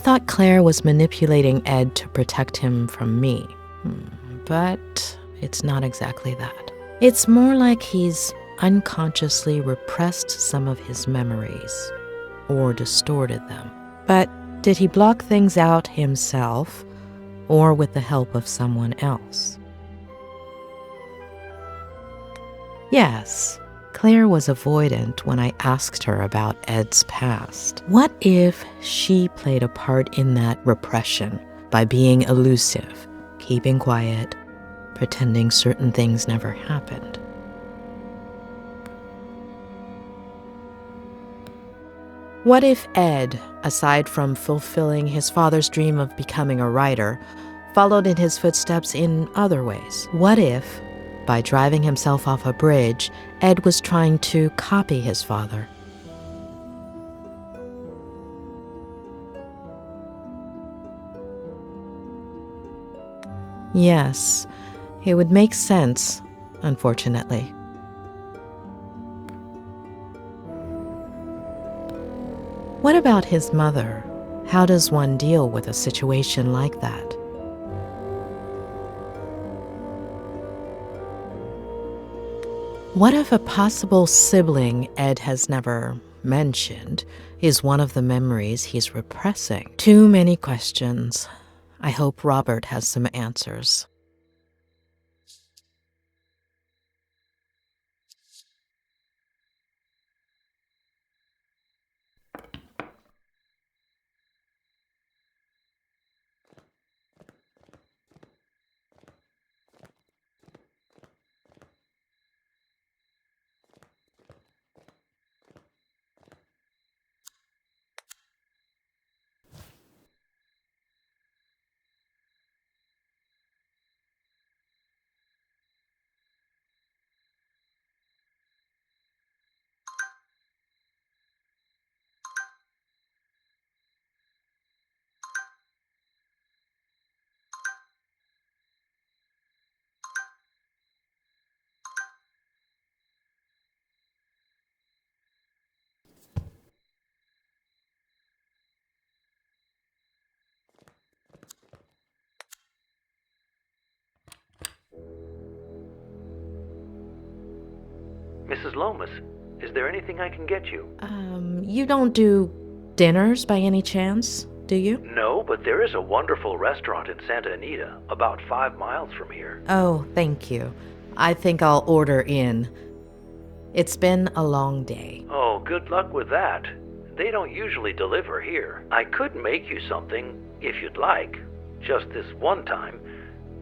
thought Claire was manipulating Ed to protect him from me. But it's not exactly that. It's more like he's unconsciously repressed some of his memories, or distorted them. But did he block things out himself, or with the help of someone else? Yes, Claire was avoidant when I asked her about Ed's past. What if she played a part in that repression by being elusive, keeping quiet, pretending certain things never happened? What if Ed, aside from fulfilling his father's dream of becoming a writer, followed in his footsteps in other ways? What if, by driving himself off a bridge, Ed was trying to copy his father? Yes, it would make sense, unfortunately. What about his mother? How does one deal with a situation like that? What if a possible sibling Ed has never mentioned is one of the memories he's repressing? Too many questions. I hope Robert has some answers. Mrs. Lomas, is there anything I can get you? You don't do dinners by any chance, do you? No, but there is a wonderful restaurant in Santa Anita, about 5 miles from here. Oh, thank you. I think I'll order in. It's been a long day. Oh, good luck with that. They don't usually deliver here. I could make you something, if you'd like. Just this one time.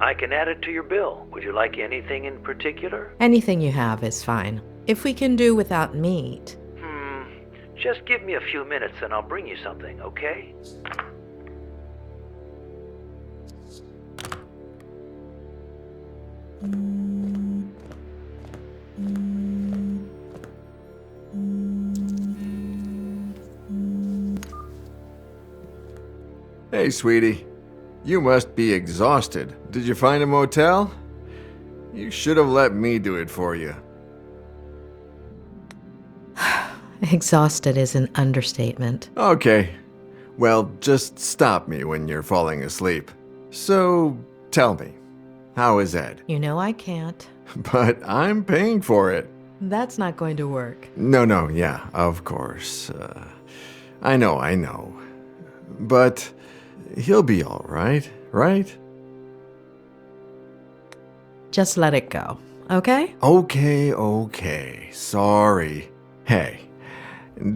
I can add it to your bill. Would you like anything in particular? Anything you have is fine. If we can do without meat. Just give me a few minutes and I'll bring you something, okay? Hey, sweetie. You must be exhausted. Did you find a motel? You should have let me do it for you. Exhausted is an understatement. Okay. Well, just stop me when you're falling asleep. So, tell me, how is Ed? You know I can't. But I'm paying for it. That's not going to work. No, yeah, of course. I know. But he'll be all right, right? Just let it go, okay? Okay. Sorry. Hey,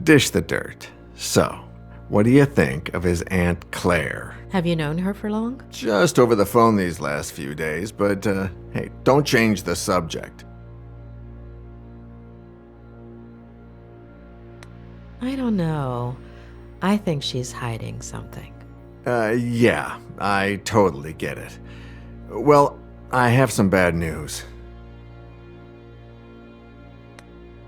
dish the dirt. So, what do you think of his Aunt Claire? Have you known her for long? Just over the phone these last few days, but hey, don't change the subject. I don't know. I think she's hiding something. Yeah, I totally get it. Well, I have some bad news.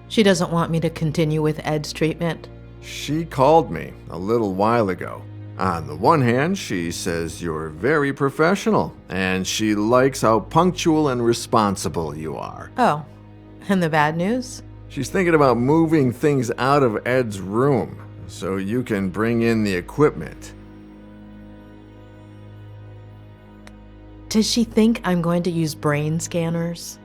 She doesn't want me to continue with Ed's treatment? She called me a little while ago. On the one hand, she says you're very professional, and she likes how punctual and responsible you are. Oh, and the bad news? She's thinking about moving things out of Ed's room so you can bring in the equipment. Does she think I'm going to use brain scanners?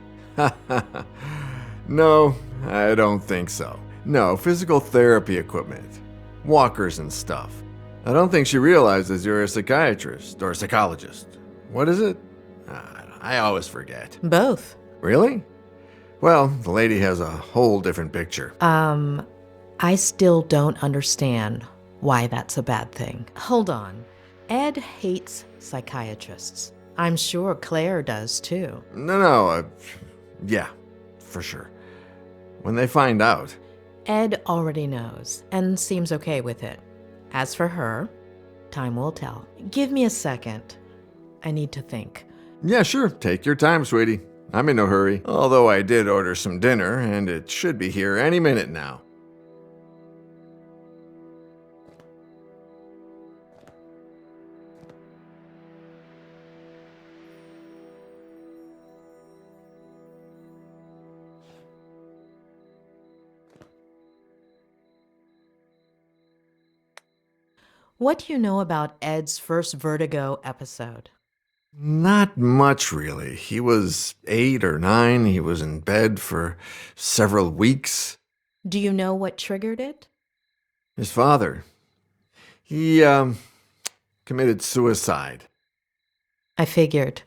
No, I don't think so. No, physical therapy equipment. Walkers and stuff. I don't think she realizes you're a psychiatrist or a psychologist. What is it? I always forget. Both. Really? Well, the lady has a whole different picture. I still don't understand why that's a bad thing. Hold on. Ed hates psychiatrists. I'm sure Claire does too. No, yeah, for sure. When they find out. Ed already knows and seems okay with it. As for her, time will tell. Give me a second. I need to think. Yeah, sure. Take your time, sweetie. I'm in no hurry. Although I did order some dinner, and it should be here any minute now. What do you know about Ed's first Vertigo episode? Not much, really. He was 8 or 9. He was in bed for several weeks. Do you know what triggered it? His father. He, committed suicide. I figured.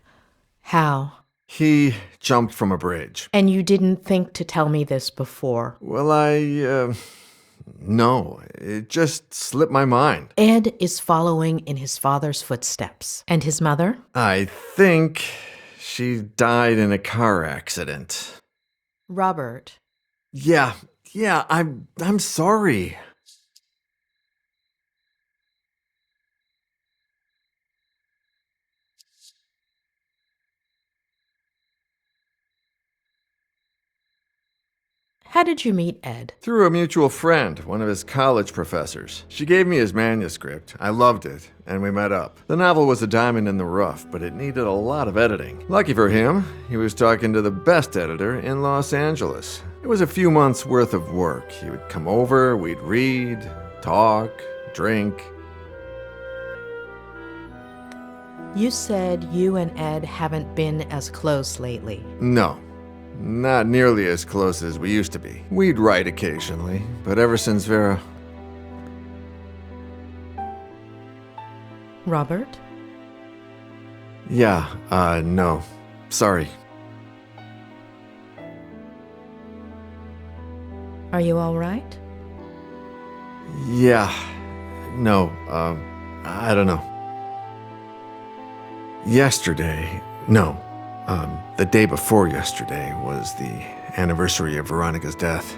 How? He jumped from a bridge. And you didn't think to tell me this before? Well, no. It just slipped my mind. Ed is following in his father's footsteps. And his mother? I think she died in a car accident. Robert. Yeah, I'm sorry. How did you meet Ed? Through a mutual friend, one of his college professors. She gave me his manuscript. I loved it, and we met up. The novel was a diamond in the rough, but it needed a lot of editing. Lucky for him, he was talking to the best editor in Los Angeles. It was a few months' worth of work. He would come over, we'd read, talk, drink. You said you and Ed haven't been as close lately. No. Not nearly as close as we used to be. We'd write occasionally, but ever since Vera... Robert? Yeah, no. Sorry. Are you all right? Yeah. No, I don't know. Yesterday... No. The day before yesterday was the anniversary of Veronica's death.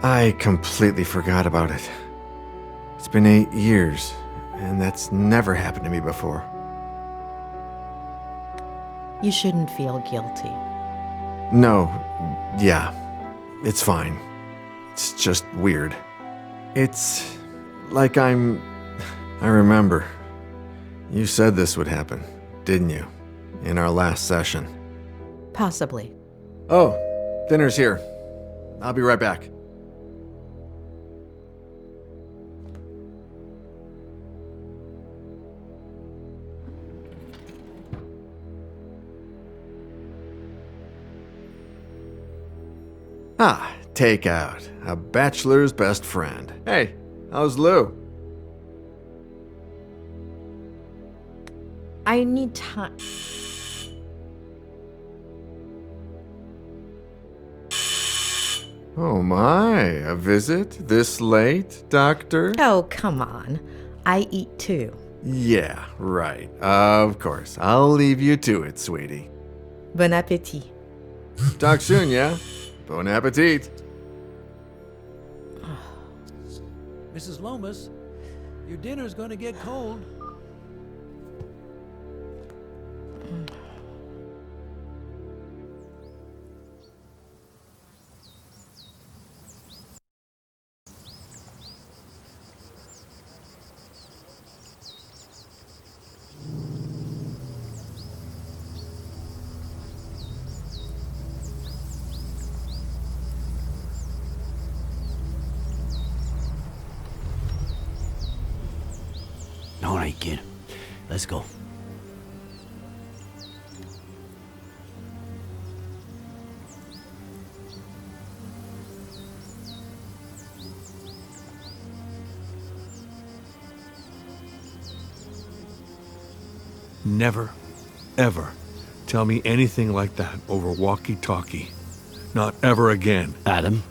I completely forgot about it. It's been 8 years, and that's never happened to me before. You shouldn't feel guilty. No, yeah, it's fine. It's just weird. It's like I remember. You said this would happen, didn't you? In our last session. Possibly. Oh, dinner's here. I'll be right back. Ah, takeout. A bachelor's best friend. Hey, how's Lou? I need time. Oh my, a visit this late, Doctor? Oh, come on. I eat too. Yeah, right. Of course. I'll leave you to it, sweetie. Bon appétit. Talk soon, yeah? Bon appetit. Mrs. Lomas, your dinner's gonna get cold. All right, kid. Let's go. never, ever tell me anything like that over walkie-talkie. Not ever again. Adam,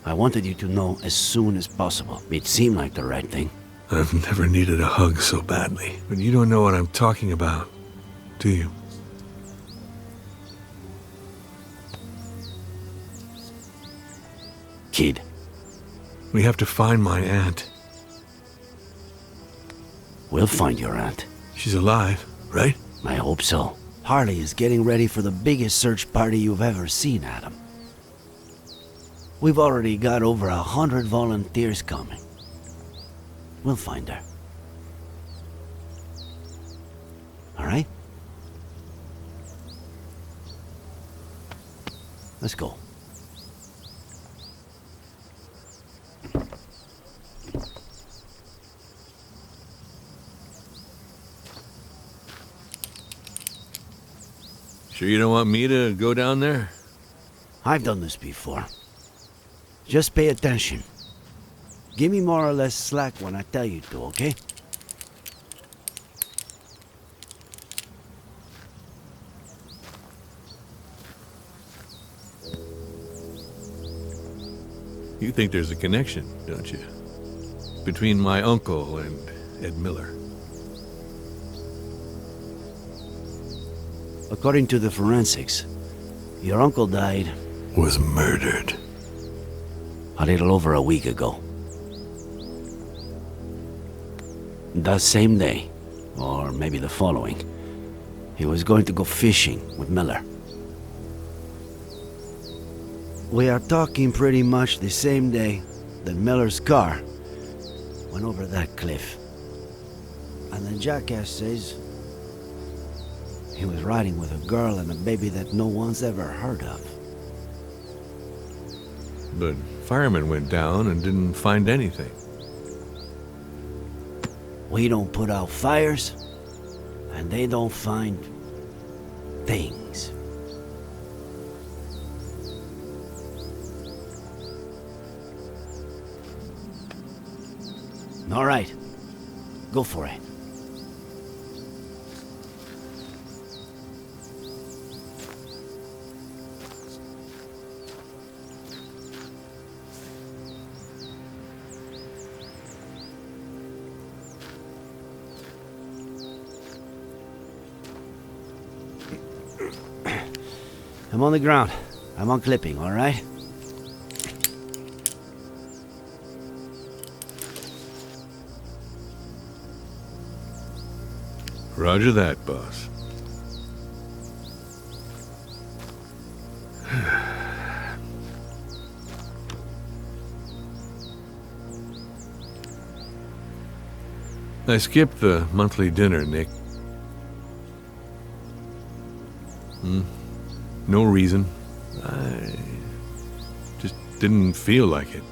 I wanted you to know as soon as possible. It seemed like the right thing. I've never needed a hug so badly. But you don't know what I'm talking about, do you? Kid, We have to find my aunt. we'll find your aunt. She's alive, right? I hope so. Harley is getting ready for the biggest search party you've ever seen, Adam. We've already got over 100 volunteers coming. We'll find her. All right? Let's go. Sure you don't want me to go down there? I've done this before. Just pay attention. Give me more or less slack when I tell you to, okay? You think there's a connection, don't you? Between my uncle and Ed Miller. According to the forensics, your uncle died Was murdered. a little over a week ago. That same day, or maybe the following, he was going to go fishing with Miller. We are talking pretty much the same day that Miller's car went over that cliff. And the jackass says he was riding with a girl and a baby that no one's ever heard of. But firemen went down and didn't find anything. We don't put out fires, and they don't find things. All right, go for it. I'm on the ground. I'm on clipping, all right? Roger that, boss. I skipped the monthly dinner, Nick. No reason. I just didn't feel like it.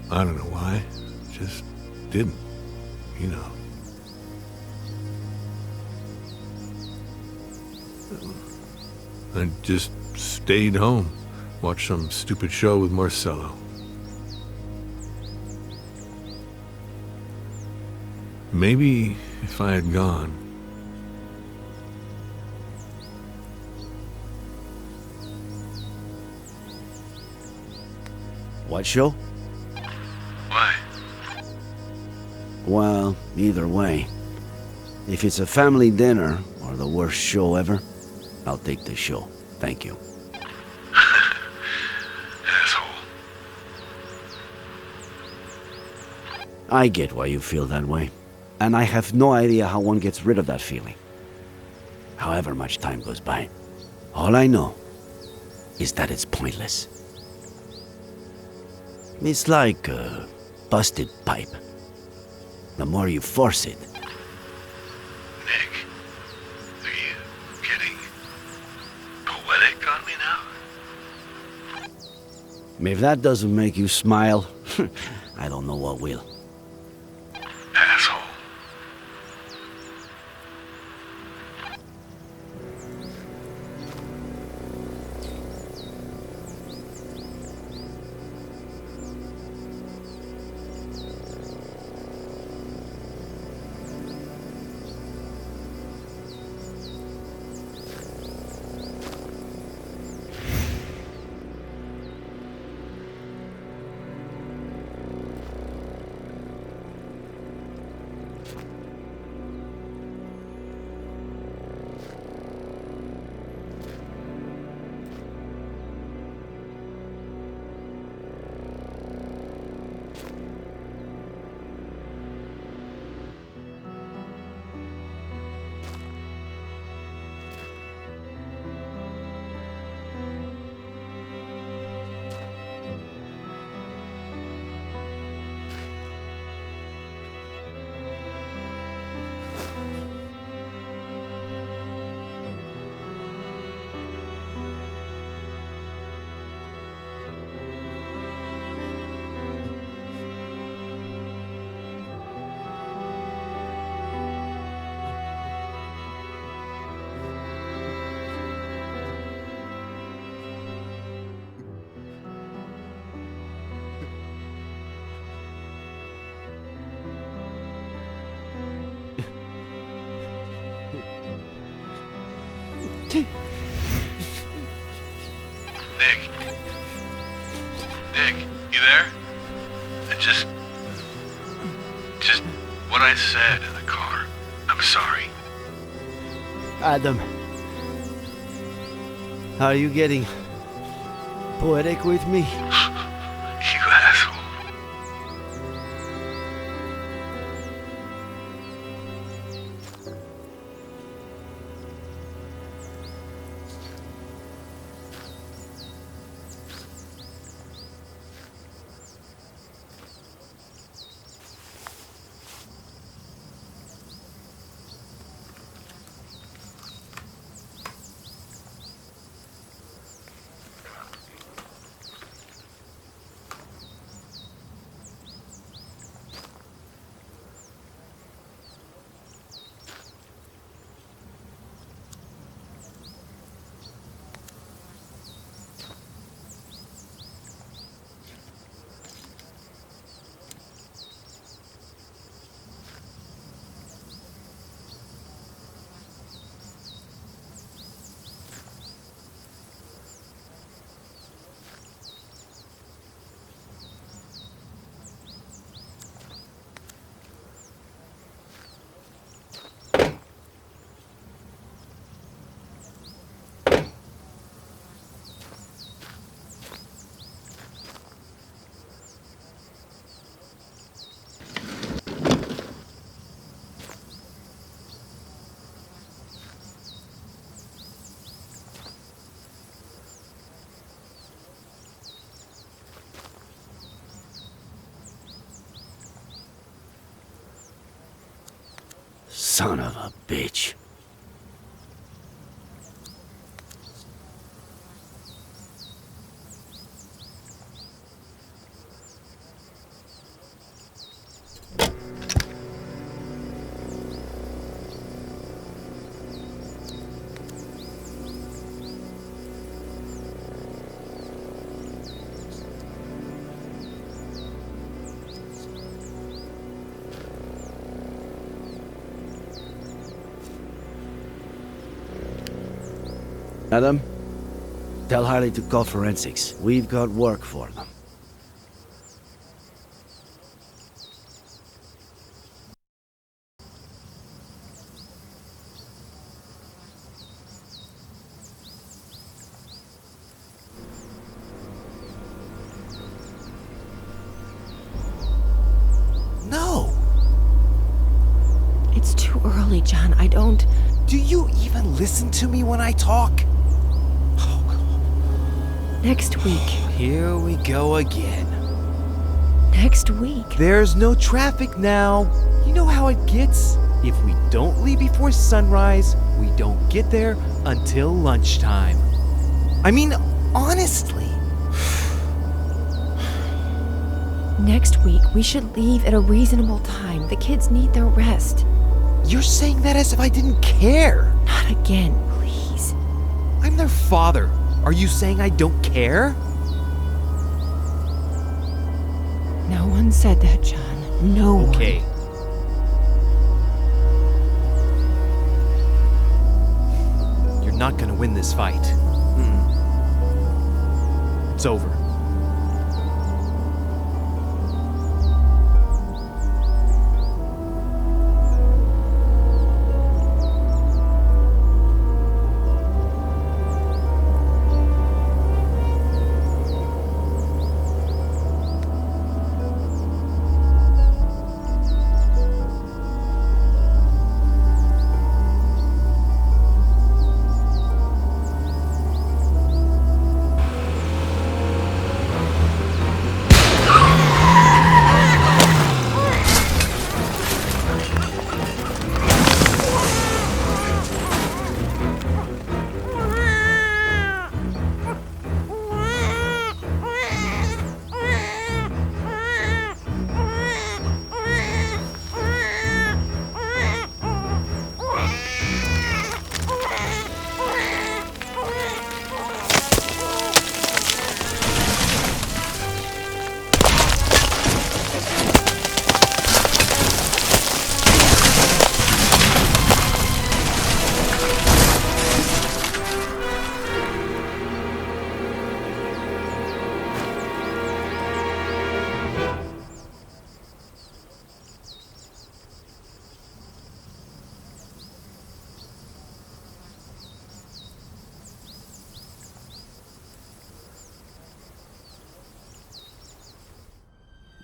I don't know why. Just didn't. You know. I just stayed home, watched some stupid show with Marcello. Maybe if I had gone. What show? Why? Well, either way. If it's a family dinner or the worst show ever, I'll take the show. Thank you. Asshole. I get why you feel that way. And I have no idea how one gets rid of that feeling. However much time goes by. All I know is that it's pointless. It's like a busted pipe. The more you force it, Nick, are you getting poetic on me now? if that doesn't make you smile, I don't know what will. Asshole. Nick. Nick, you there? I just what I said in the car. I'm sorry. Adam. Are you getting poetic with me? You asshole. Son of a bitch. Adam, tell Harley to call forensics. We've got work for them. No! It's too early, John. I don't... Do you even listen to me when I talk? Next week. Here we go again. Next week. There's no traffic now. You know how it gets? If we don't leave before sunrise, we don't get there until lunchtime. I mean, honestly. Next week, we should leave at a reasonable time. The kids need their rest. You're saying that as if I didn't care. Not again, please. I'm their father. Are you saying I don't care? No one said that, John. No one. Okay. You're not gonna win this fight. It's over.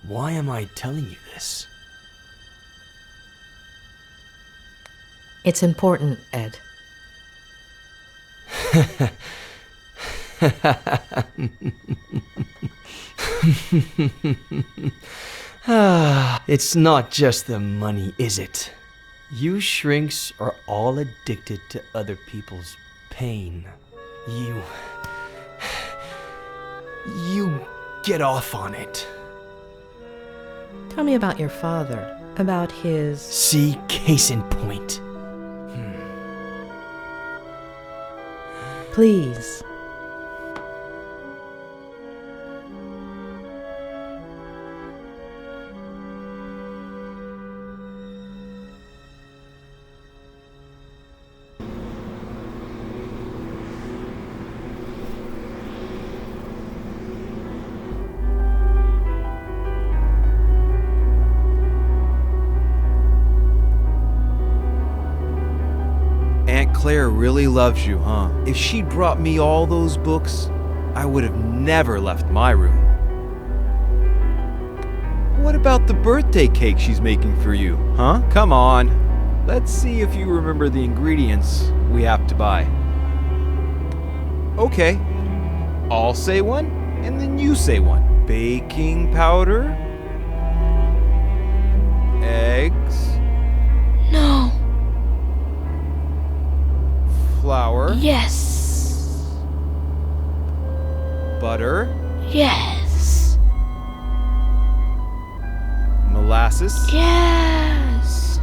Why am I telling you this? It's important, Ed. It's not just the money, is it? You shrinks are all addicted to other people's pain. You get off on it. Tell me about your father, about his... See, case in point. Please. Aunt Claire really loves you, huh? If she'd brought me all those books, I would have never left my room. What about the birthday cake she's making for you, huh? Come on. Let's see if you remember the ingredients we have to buy. Okay. I'll say one, and then you say one. Baking powder? Eggs? No. Flour? Yes. Butter? Yes. Molasses? Yes.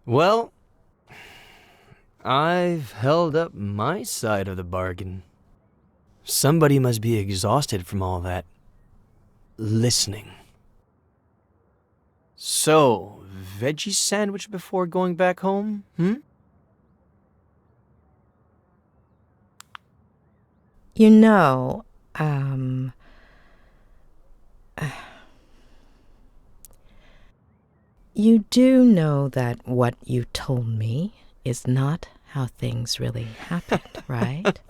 Well, I've held up my side of the bargain. Somebody must be exhausted from all that listening. So, veggie sandwich before going back home, You know, you do know that what you told me is not how things really happened, right?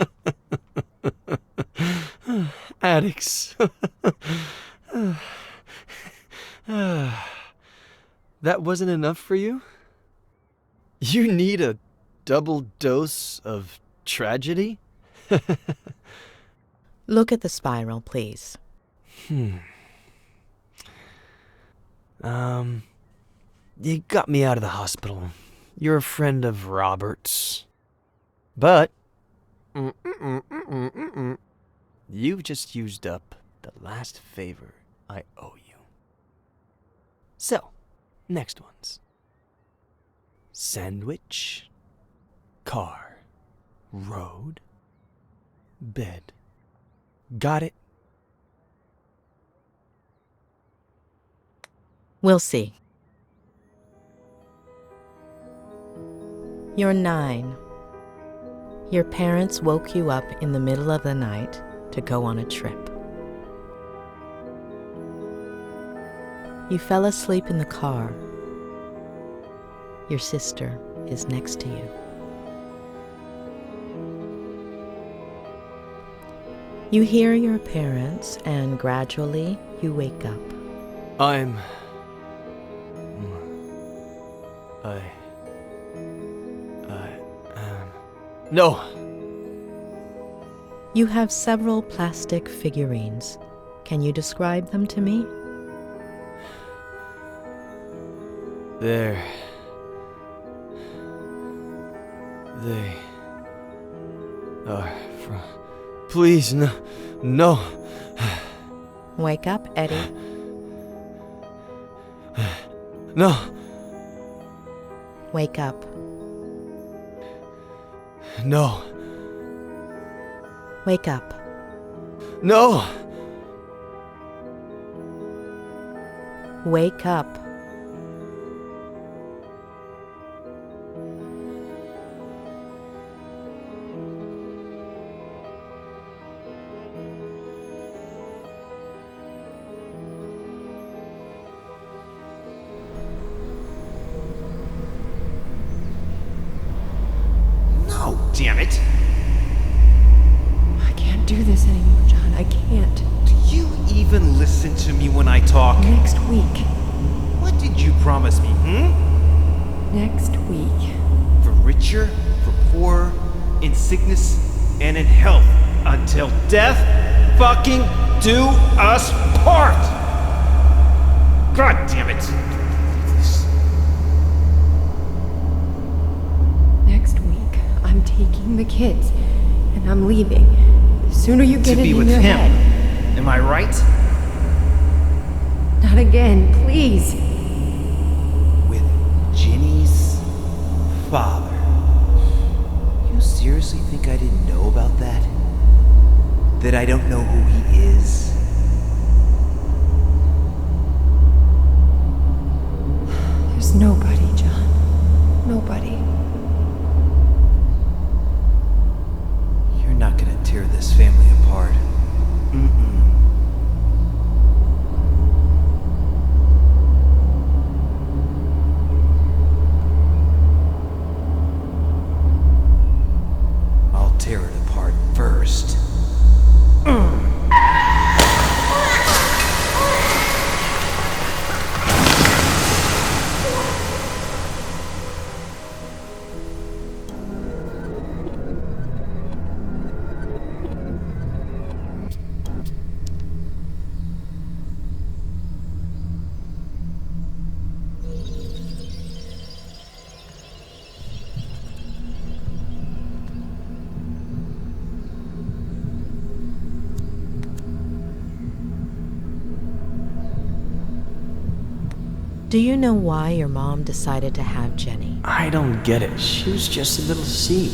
Addicts. That wasn't enough for you? You need a double dose of tragedy? Look at the spiral, please. You got me out of the hospital. You're a friend of Robert's. But you've just used up the last favor I owe you. So, next ones. Sandwich, car, road, bed. Got it? We'll see. You're 9. Your parents woke you up in the middle of the night to go on a trip. You fell asleep in the car. Your sister is next to you. You hear your parents, and gradually you wake up. No. You have several plastic figurines. Can you describe them to me? They are from... Please, no. Wake up, Eddie. No. Wake up. No. Wake up. No. Wake up. No, damn it. I can't do this anymore, John. I can't. Do you even listen to me when I talk? Next week. What did you promise me, Next week. For richer, for poorer, in sickness and in health, until death fucking do us part! God damn it! Next week, I'm taking the kids, and I'm leaving. The sooner you get To it be in with your him. head. Am I right? Not again, please. With Ginny's father. You seriously think I didn't know about that? That I don't know who he is? There's nobody, John. Nobody. You're not gonna tear this family apart. I'll tear it apart first. Do you know why your mom decided to have Jenny? I don't get it. She was just a little seed.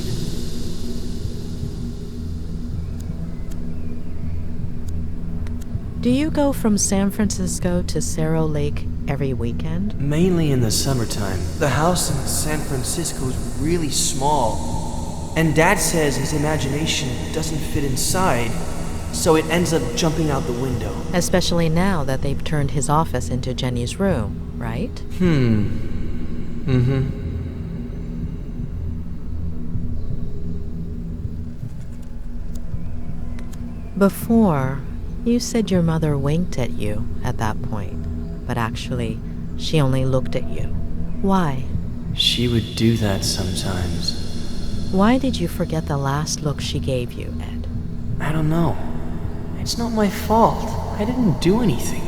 Do you go from San Francisco to Cerro Lake every weekend? Mainly in the summertime. The house in San Francisco is really small. And Dad says his imagination doesn't fit inside, so it ends up jumping out the window. Especially now that they've turned his office into Jenny's room, right? Before, you said your mother winked at you at that point, but actually, she only looked at you. Why? She would do that sometimes. Why did you forget the last look she gave you, Ed? I don't know. It's not my fault. I didn't do anything.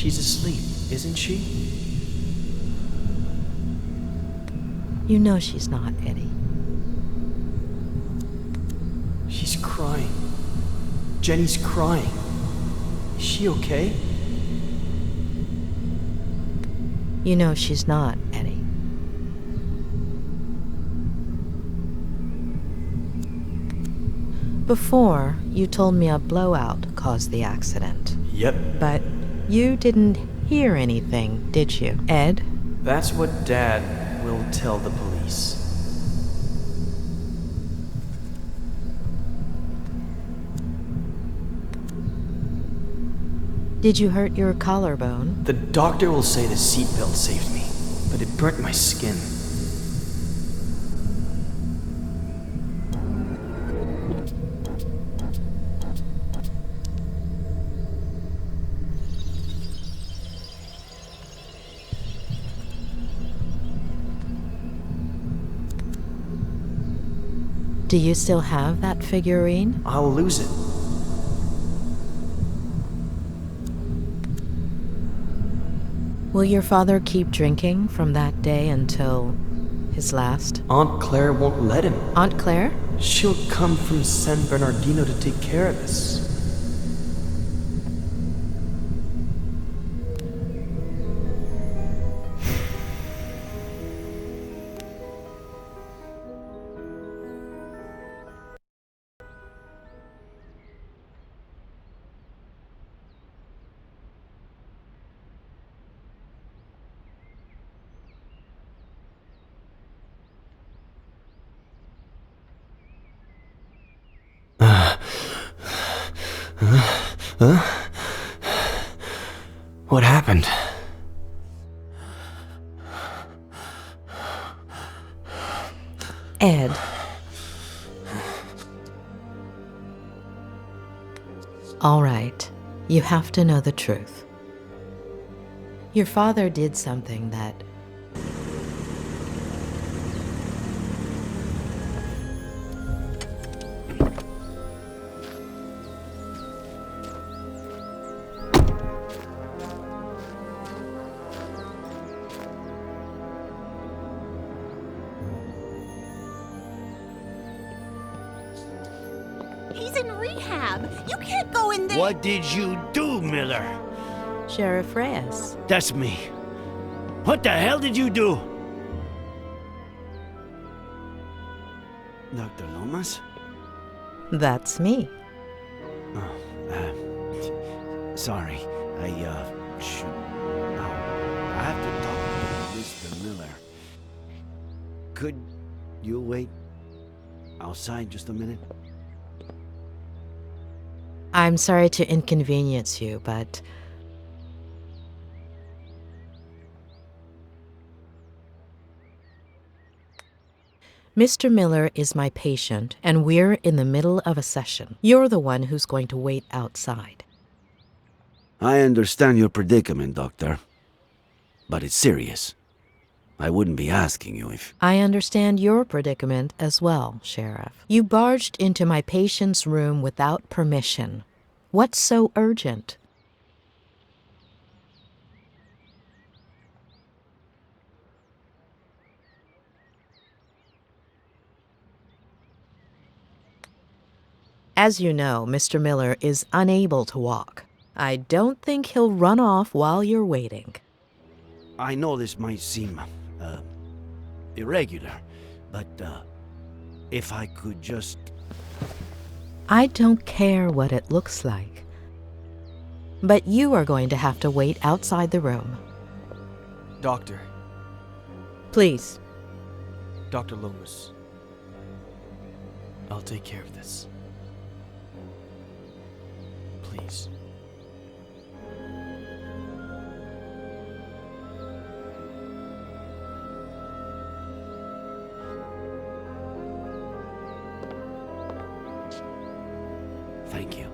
She's asleep, isn't she? You know she's not, Eddie. She's crying. Jenny's crying. Is she okay? You know she's not, Eddie. Before, you told me a blowout caused the accident. Yep. But you didn't hear anything, did you, Ed? That's what Dad will tell the police. Did you hurt your collarbone? The doctor will say the seatbelt saved me, but it burnt my skin. Do you still have that figurine? I'll lose it. Will your father keep drinking from that day until his last? Aunt Claire won't let him. Aunt Claire? She'll come from San Bernardino to take care of us. What happened? Ed. All right, you have to know the truth. Your father did something that He's in rehab. You can't go in there. What did you do, Miller? Sheriff Reyes. That's me. What the hell did you do? Dr. Lomas? That's me. Sorry. I have to talk to Mr. Miller. Could you wait outside just a minute? I'm sorry to inconvenience you, but Mr. Miller is my patient, and we're in the middle of a session. You're the one who's going to wait outside. I understand your predicament, Doctor. But it's serious. I wouldn't be asking you if... I understand your predicament as well, Sheriff. You barged into my patient's room without permission. What's so urgent? As you know, Mr. Miller is unable to walk. I don't think he'll run off while you're waiting. I know this might seem, irregular, but, if I could just... I don't care what it looks like. But you are going to have to wait outside the room. Doctor. Please. Dr. Lomas. I'll take care of this. Please. Thank you.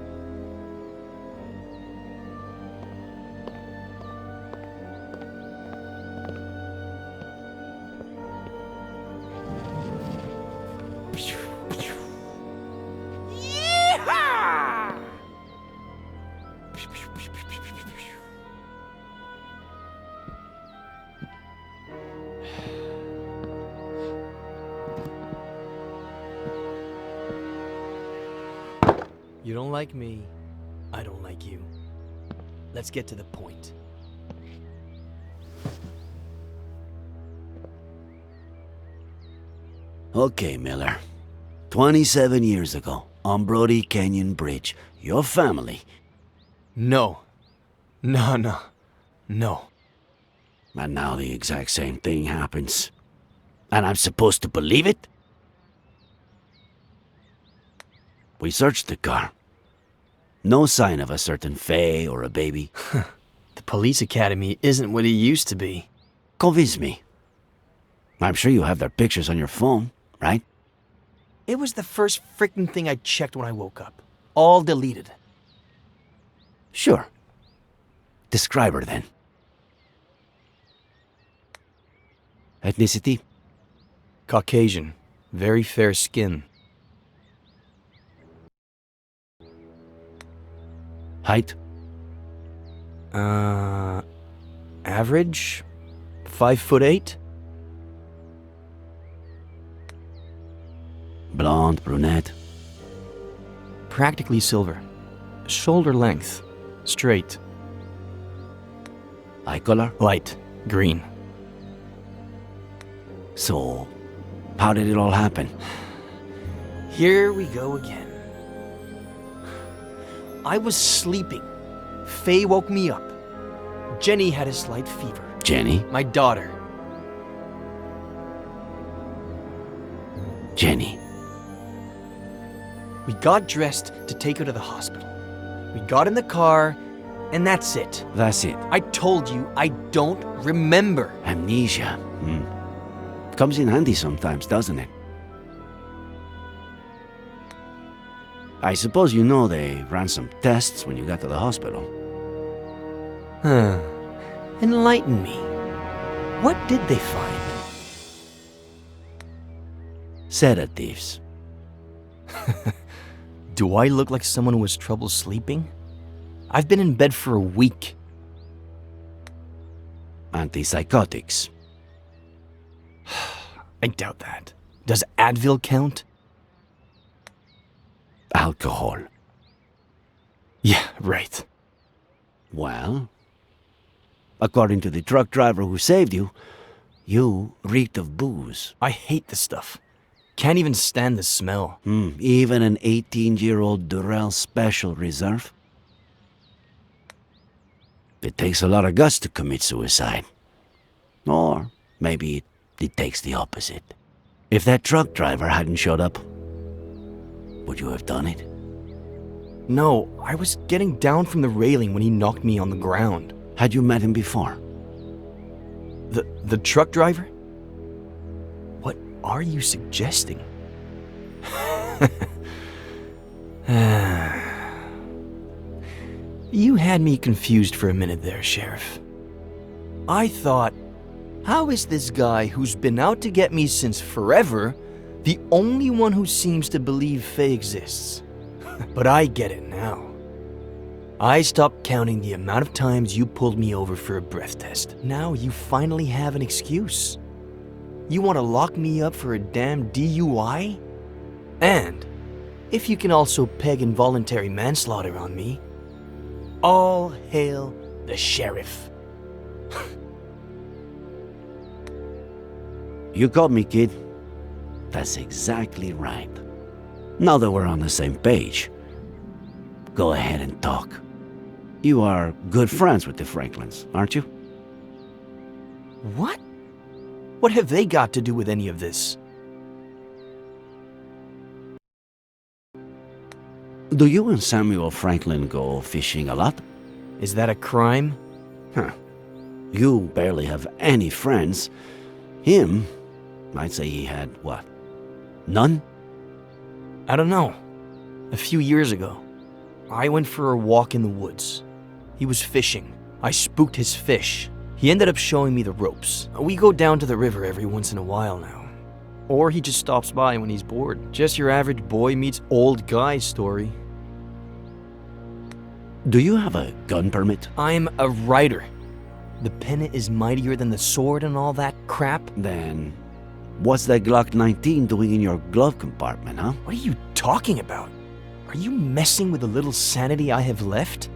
Yeehaw! You don't like me, I don't like you. Let's get to the point. Okay, Miller. 27 years ago, on Brody Canyon Bridge, your family... No. No. And now the exact same thing happens. And I'm supposed to believe it? We searched the car. No sign of a certain Faye or a baby. The police academy isn't what it used to be. Convince me. I'm sure you have their pictures on your phone, right? It was the first freaking thing I checked when I woke up. All deleted. Sure. Describe her then. Ethnicity? Caucasian. Very fair skin. Height? Average? 5'8"? Blonde, brunette? Practically silver. Shoulder length. Straight. Eye color? Light. Green. So, how did it all happen? Here we go again. I was sleeping. Faye woke me up. Jenny had a slight fever. Jenny? My daughter. Jenny. We got dressed to take her to the hospital. We got in the car, and that's it. That's it. I told you, I don't remember. Amnesia. Comes in handy sometimes, doesn't it? I suppose you know they ran some tests when you got to the hospital. Enlighten me. What did they find? Sedatives. Do I look like someone who has trouble sleeping? I've been in bed for a week. Antipsychotics. I doubt that. Does Advil count? Alcohol. Yeah, right. Well, according to the truck driver who saved you, you reeked of booze. I hate this stuff. Can't even stand the smell. Even an 18-year-old Durrell Special Reserve? It takes a lot of guts to commit suicide. Or maybe it takes the opposite. If that truck driver hadn't showed up, would you have done it? No, I was getting down from the railing when he knocked me on the ground. Had you met him before? The truck driver? What are you suggesting? You had me confused for a minute there, Sheriff. I thought, how is this guy who's been out to get me since forever the only one who seems to believe Faye exists? But I get it now. I stopped counting the amount of times you pulled me over for a breath test. Now you finally have an excuse. You want to lock me up for a damn DUI? And if you can also peg involuntary manslaughter on me, all hail the sheriff. You got me, kid. That's exactly right. Now that we're on the same page, go ahead and talk. You are good friends with the Franklins, aren't you? What? What have they got to do with any of this? Do you and Samuel Franklin go fishing a lot? Is that a crime? You barely have any friends. Him, I'd say he had, what, none? I don't know. A few years ago, I went for a walk in the woods. He was fishing. I spooked his fish. He ended up showing me the ropes. We go down to the river every once in a while now. Or he just stops by when he's bored. Just your average boy meets old guy story. Do you have a gun permit? I'm a writer. The pen is mightier than the sword and all that crap. Then, what's that Glock 19 doing in your glove compartment, huh? What are you talking about? Are you messing with the little sanity I have left?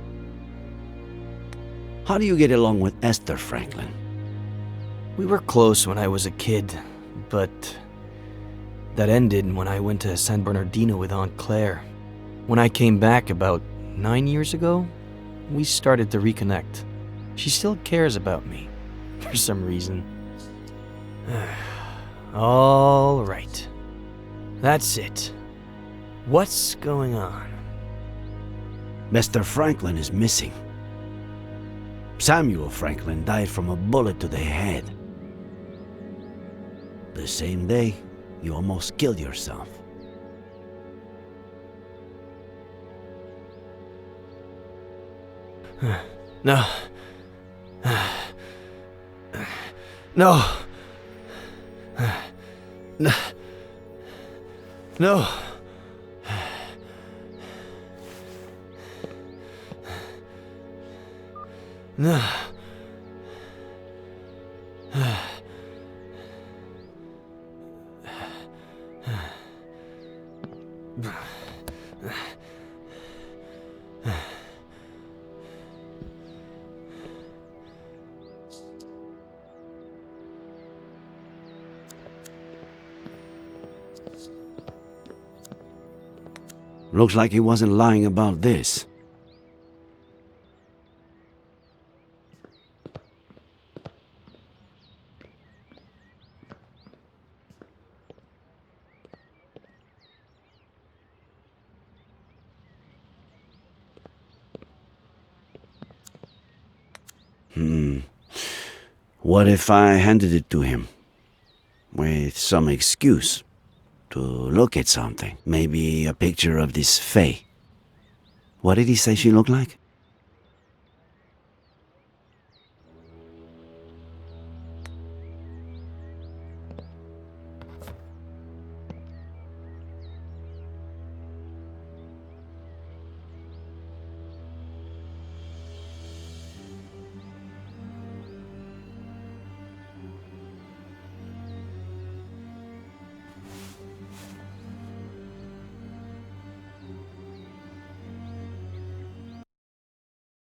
How do you get along with Esther Franklin? We were close when I was a kid, but that ended when I went to San Bernardino with Aunt Claire. When I came back about 9 years ago, we started to reconnect. She still cares about me, for some reason. All right. That's it. What's going on? Mr. Franklin is missing. Samuel Franklin died from a bullet to the head. The same day, you almost killed yourself. No. No. No. No. No. Looks like he wasn't lying about this. What if I handed it to him with some excuse to look at something? Maybe a picture of this Faye. What did he say she looked like?